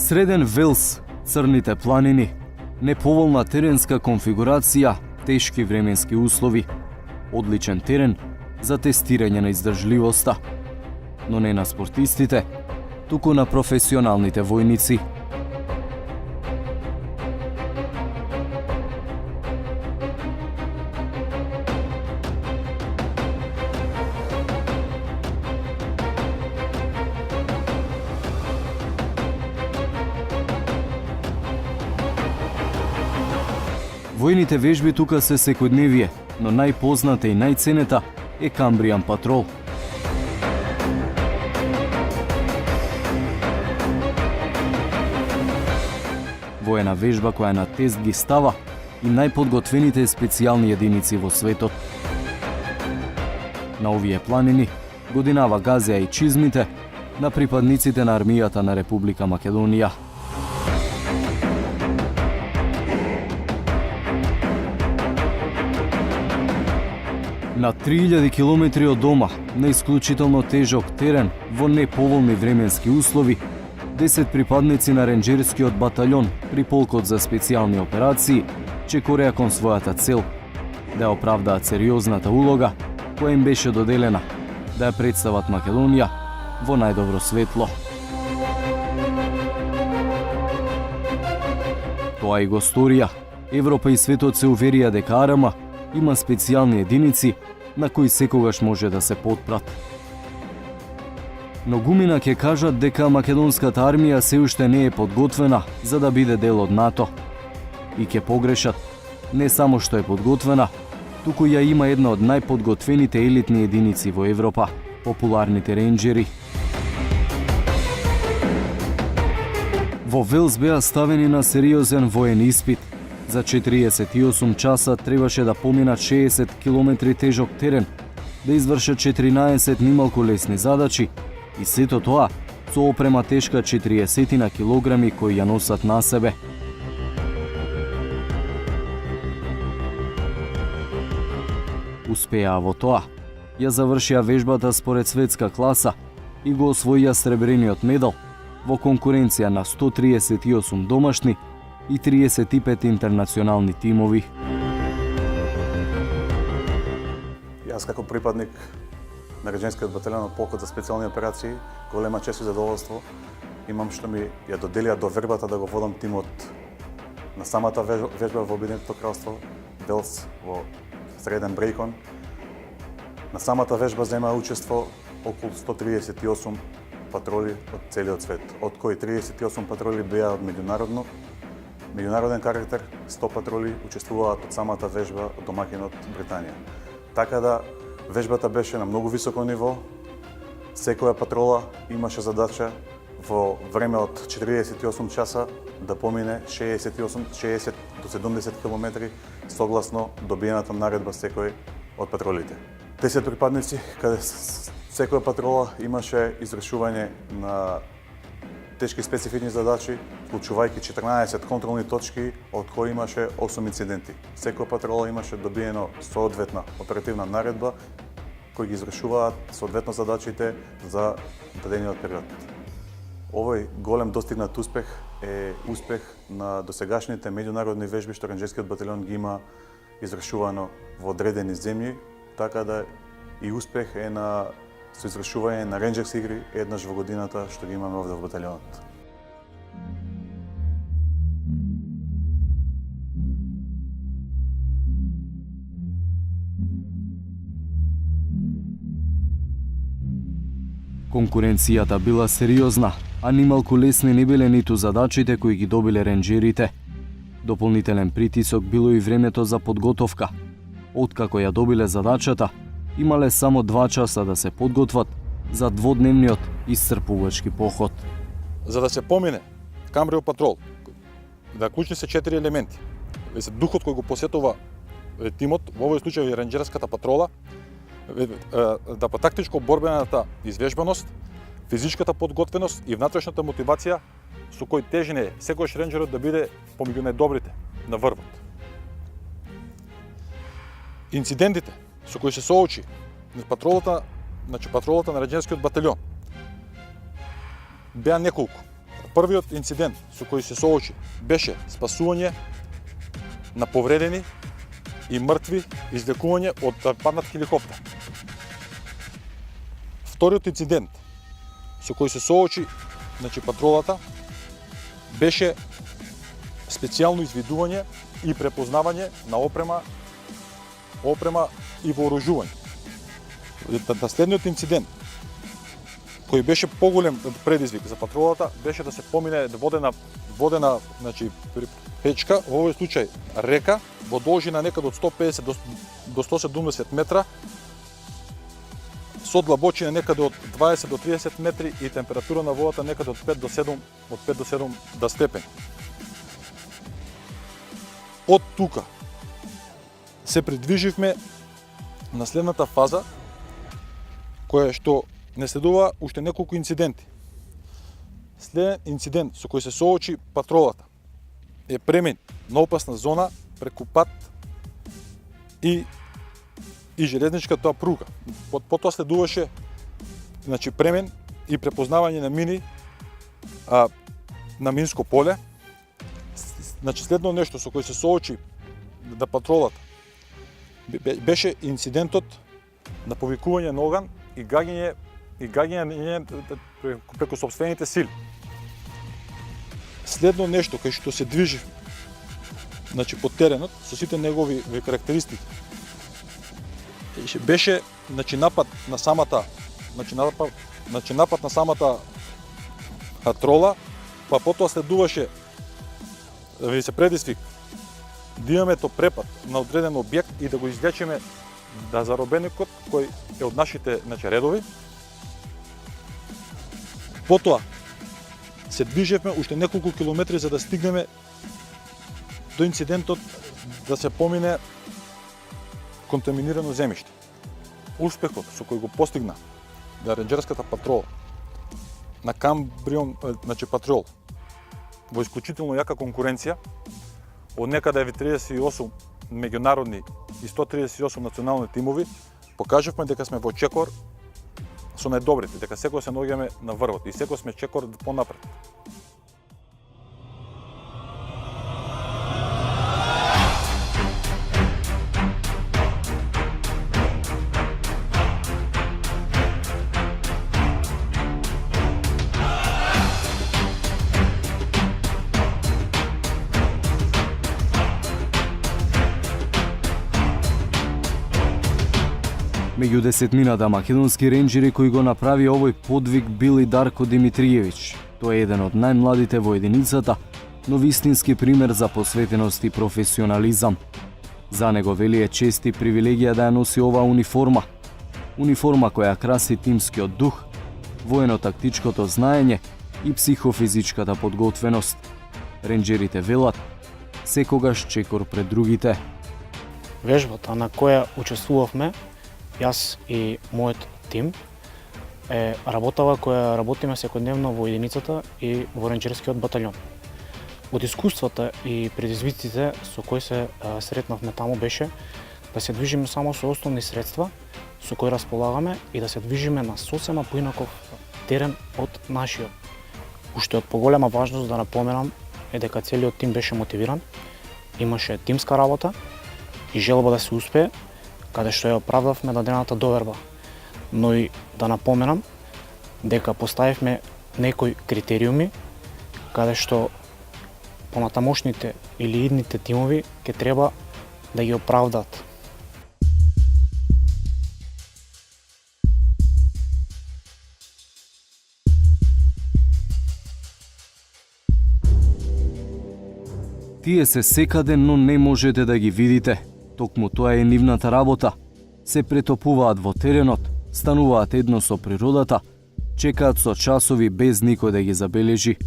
Среден Велс, црните планини, неповолна теренска конфигурација, тешки временски услови, одличен терен за тестирање на издржливоста, но не на спортистите, туку на професионалните војници. Војните вежби тука се секојдневие, но најпозната и најценета е Камбријан патрол. Воена вежба која на тест ги става и најподготвените специјални единици во светот. На овие планини годинава газеа и чизмите на припадниците на армијата на Република Македонија. На 3000 километри од дома, на исклучително тежок терен, во неповолни временски услови, 10 припадници на ренџерскиот батальон при полкот за специјални операции чекореа кон својата цел, да ја оправдаат сериозната улога која им беше доделена, да ја представат Македонија во најдобро светло. Тоа и го сторија. Европа и светот се уверија дека Арама има специјални единици на кои секогаш може да се потпрат. Но гумина ќе кажат дека македонската армија се уште не е подготвена за да биде дел од НАТО. И ќе погрешат, не само што е подготвена, туку ја има една од најподготвените елитни единици во Европа, популарните ренџери. Во Велс беа ставени на сериозен воен испит. За 48 часа требаше да поминат 60 километри тежок терен, да извршат 14 нималку лесни задачи и сето тоа со опрема тешка 40 килограми кои ја носат на себе. Успеа во тоа. Ја завршија вежбата според светска класа и го освоија сребрениот медал во конкуренција на 138 домашни и 35 интернационални тимови. Јас како припадник на граѓанскиот батальон од полкот за специјални операции, голема чест и задоволство имам што ми ја доделија довербата да го водам тимот на самата вежба во Обединетото кралство, Велс во Среден Брейкон. На самата вежба зема учество околу 138 патроли од целиот свет, од кои 38 патроли беа од меѓународен карактер, 100 патроли учествуваат од самата вежба од домакинот Британија. Така да вежбата беше на многу високо ниво. Секоја патрола имаше задача во време од 48 часа да помине 60 до 70 километри согласно добиената наредба секој од патролите. 10 припадници, каде секоја патрола имаше извршување на тешки специфични задачи, вклучувајќи 14 контролни точки, од кои имаше 8 инциденти. Секоја патрола имаше добиено соодветна оперативна наредба, кои ги извршуваат соодветно задачите за дадениот период. Овој голем достигнат успех е успех на досегашните меѓународни вежби што ренџерскиот батальон ги има извршувано во одредени земји, така да и успех е на со извршување на ренџерски игри еднаш во годината што ги имаме овде во батальонот. Конкуренцијата била сериозна, а нималку лесни не биле ниту задачите кои ги добиле ренџерите. Дополнителен притисок било и времето за подготовка. Откако ја добиле задачата, имале само 2 часа да се подготват за дводневниот исцрпувачки поход. За да се помине Камбријан патрол, да клучни се 4 елементи. Духот кој го посетува тимот, во овој случај е ренџерската патрола, да по тактичко борбената извежбаност, физичката подготвеност и внатрешната мотивација со кој тежне секојаш ренџерот да биде помеѓу најдобрите на врвот. Инцидентите со кои се соочи патролата на ренџерскиот батальон беа неколку. Првиот инцидент со кој се соочи беше спасување на повредени и мртви, излекување од паднат хеликоптер. Вториот инцидент со кој се соочи патролата беше специјално извидување и препознавање на опрема и вооружување. Следниот инцидент кој беше поголем предизвик за патролата беше да се помине водена печка, во овој случај река, во должина некаде од 150 до 170 метра, со длабочина некаде од 20 до 30 метри и температура на водата некаде од 5 до 7 степени. Од тука се придвиживме на следната фаза, која што не следува уште неколку инциденти. Следен инцидент со кој се соочи патролата е премен на опасна зона преку пат и железничката пруга. Потоа следуваше премен и препознавање на мини на минско поле. Следно нешто со кој се соочи патролата беше инцидентот на повикување на оган и гаѓање преку сопствените сили. Следно нешто кај што се движи по теренот со сите негови карактеристики беше напад на самата трола, па потоа следуваше се предизвик да имаме препад на одреден објект и да го излечиме заробеникот кој е од нашите редови. Потоа се движевме уште неколку километри за да стигнеме до инцидентот да се помине контаминирано земјиште. Успехот со кој го постигна ренџерската патрола на Камбрион патрол во исклучително јака конкуренција од некаде 38 меѓународни и 138 национални тимови, покажавме дека сме во чекор со најдобрите, дека секој се наоѓаме на врвот и секој сме чекор понапред. Меѓу десетмината македонски ренџери кои го направи овој подвиг бил и Дарко Димитриевиќ. Тој е еден од најмладите во единицата, но вистински пример за посветеност и професионализам. За него вели е чест и привилегија да ја носи оваа униформа. Униформа која краси тимскиот дух, воено-тактичкото знаење и психофизичката подготвеност. Ренџерите велат, секогаш чекор пред другите. Вежбата на која учествувавме, јас и мојот тим, е работава која работиме секојдневно во единицата и во ренџерскиот батальон. Од искуствата и предизвиците со кои се сретнавме таму беше да се движиме само со основни средства со кои располагаме и да се движиме на сосема поинаков терен од нашиот. Уште од поголема важност да напоменам е дека целиот тим беше мотивиран, имаше тимска работа и желба да се успее, каде што ја оправдавме дадената доверба. Но и да напоменам дека поставивме некои критериуми каде што понатамошните или идните тимови ќе треба да ги оправдаат. Тие се секаде, но не можете да ги видите. Токму тоа е нивната работа. Се претопуваат во теренот, стануваат едно со природата, чекаат со часови без никој да ги забележи.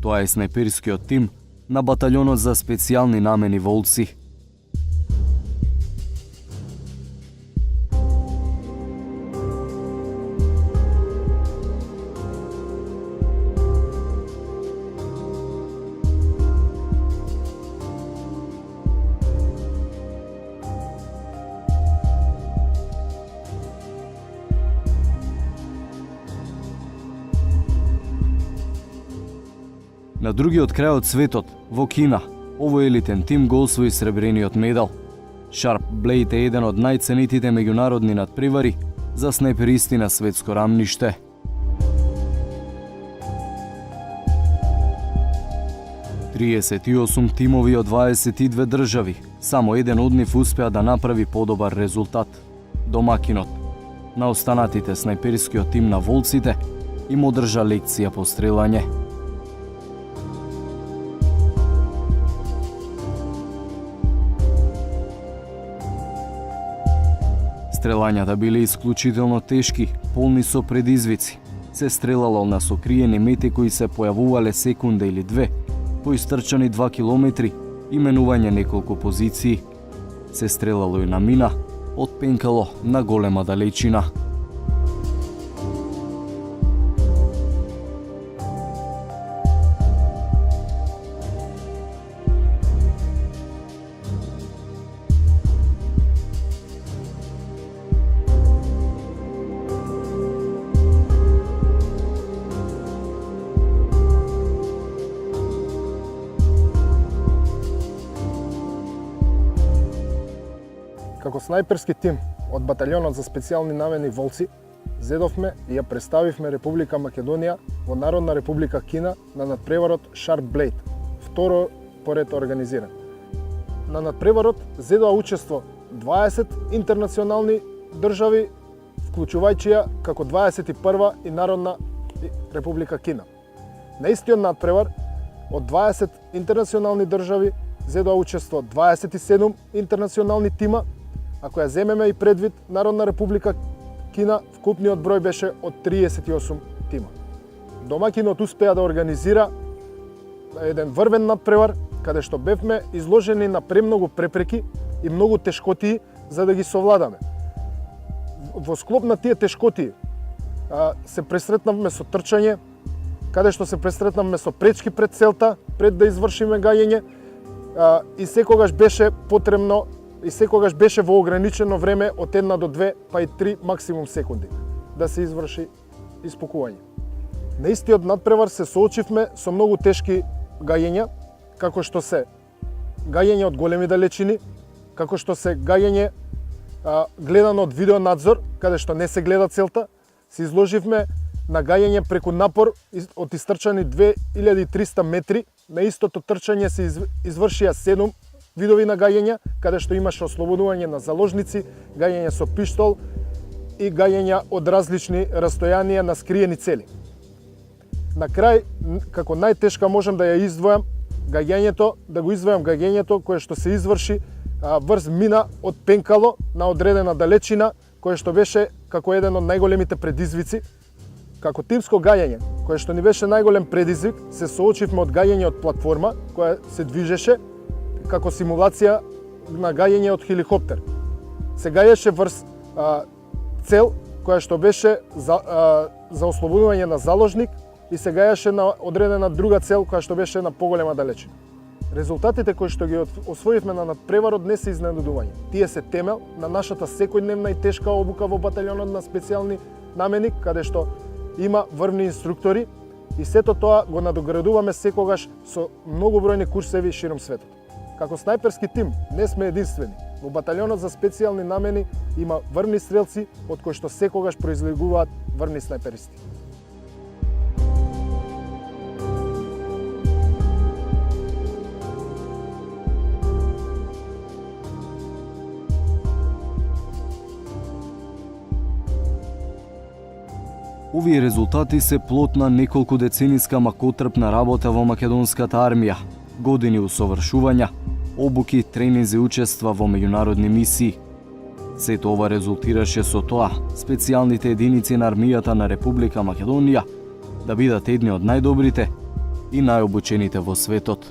Тоа е снайперскиот тим на батальонот за специјални намени Волци. На другиот крај од светот, во Кина, овој елитен тим го освои сребрениот медал. Sharp Blade е еден од најценетите меѓународни надпревари за снайперисти на светско рамниште. Триесет тимови од 22 држави, само еден од нив успеа да направи подобар резултат. Домакинот, на останатите снайперскиот тим на волците, им одржа лекција по стрелање. Стрелањата биле исклучително тешки, полни со предизвици. Се стрелало на сокриени мети кои се појавувале секунда или две, по истрчани 2 километри и менување неколку позиции. Се стрелало и на мина, од пенкало на голема далечина. Како снајперски тим од баталјонот за специјални намени Волци, зедовме и ја представивме Република Македонија во Народна Република Кина на надпреварот Sharp Blade, второ поред организиран. На надпреварот зедоа учество 20 интернационални држави, вклучувајќи ја како 21 и Народна Република Кина. На истиот надпревар од 20 интернационални држави зедоа учество 27 интернационални тима, ако ја земеме и предвид Народна Република Кина, вкупниот број беше од 38 тима. Домакинот успеа да организира еден врвен надпревар, каде што бевме изложени на премногу препреки и многу тешкотии за да ги совладаме. Во склоп на тие тешкотии се пресретнавме со трчање, каде што се пресретнавме со пречки пред целта, пред да извршиме гајење, и секогаш беше потребно и секогаш беше во ограничено време од 1 до 2 па и 3 максимум секунди да се изврши испукување. На истиот надпревар се соочивме со многу тешки гајења, како што се гајење од големи далечини, како што се гајење гледано од видеонадзор, каде што не се гледа целта, се изложивме на гајење преку напор од истрчани 2300 метри. На истото трчање се извршија 7 видови на гајења, каде што имаше ослободување на заложници, гајење со пиштол и гајења од различни растојанија на скриени цели. На крај, како најтешка можам да ја издвојам гајењето кое што се изврши врз мина од пенкало на одредена далечина, кое што беше како еден од најголемите предизвици. Како тимско гајење, кое што ни беше најголем предизвик, се соочивме од гајење од платформа, која се движеше како симулација на гајење од хеликоптер. Се гајеше врз цел која што беше за ослободување на заложник и се гајаше на одредена друга цел која што беше на поголема далечина. Резултатите кои што ги освоивме на надпреварот не се изненадување. Тие се темел на нашата секојдневна и тешка обука во баталјонот на специјални намени, каде што има врвни инструктори и сето тоа го надоградуваме секогаш со многобројни курсеви широм светот. Како снајперски тим не сме единствени. Во баталјонот за специјални намени има врвни стрелци од кои што секогаш произлегуваат врвни снајперисти. Овие резултати се плод на неколку децениска макотрпна работа во македонската армија, години усовршувања, обуки, тренинзи, учества во меѓународни мисии. Сето ова резултираше со тоа специјалните единици на армијата на Република Македонија да бидат едни од најдобрите и најобучените во светот.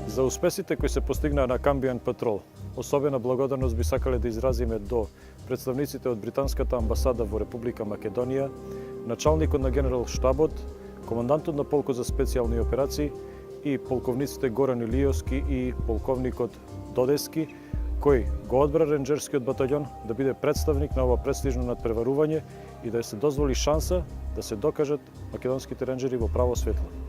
За успесите кои се постигнаа на Cambion Patrol, особена благодарност би сакале да изразиме до представниците од британската амбасада во Република Македонија, началникот на генерал штабот, командантот на полкот за специјални операции и полковниците Горан Илиовски и полковникот Додески, кој го одбра ренџерскиот батальон да биде представник на ова престижно надпреварување и да се дозволи шанса да се докажат македонските ренџери во право светло.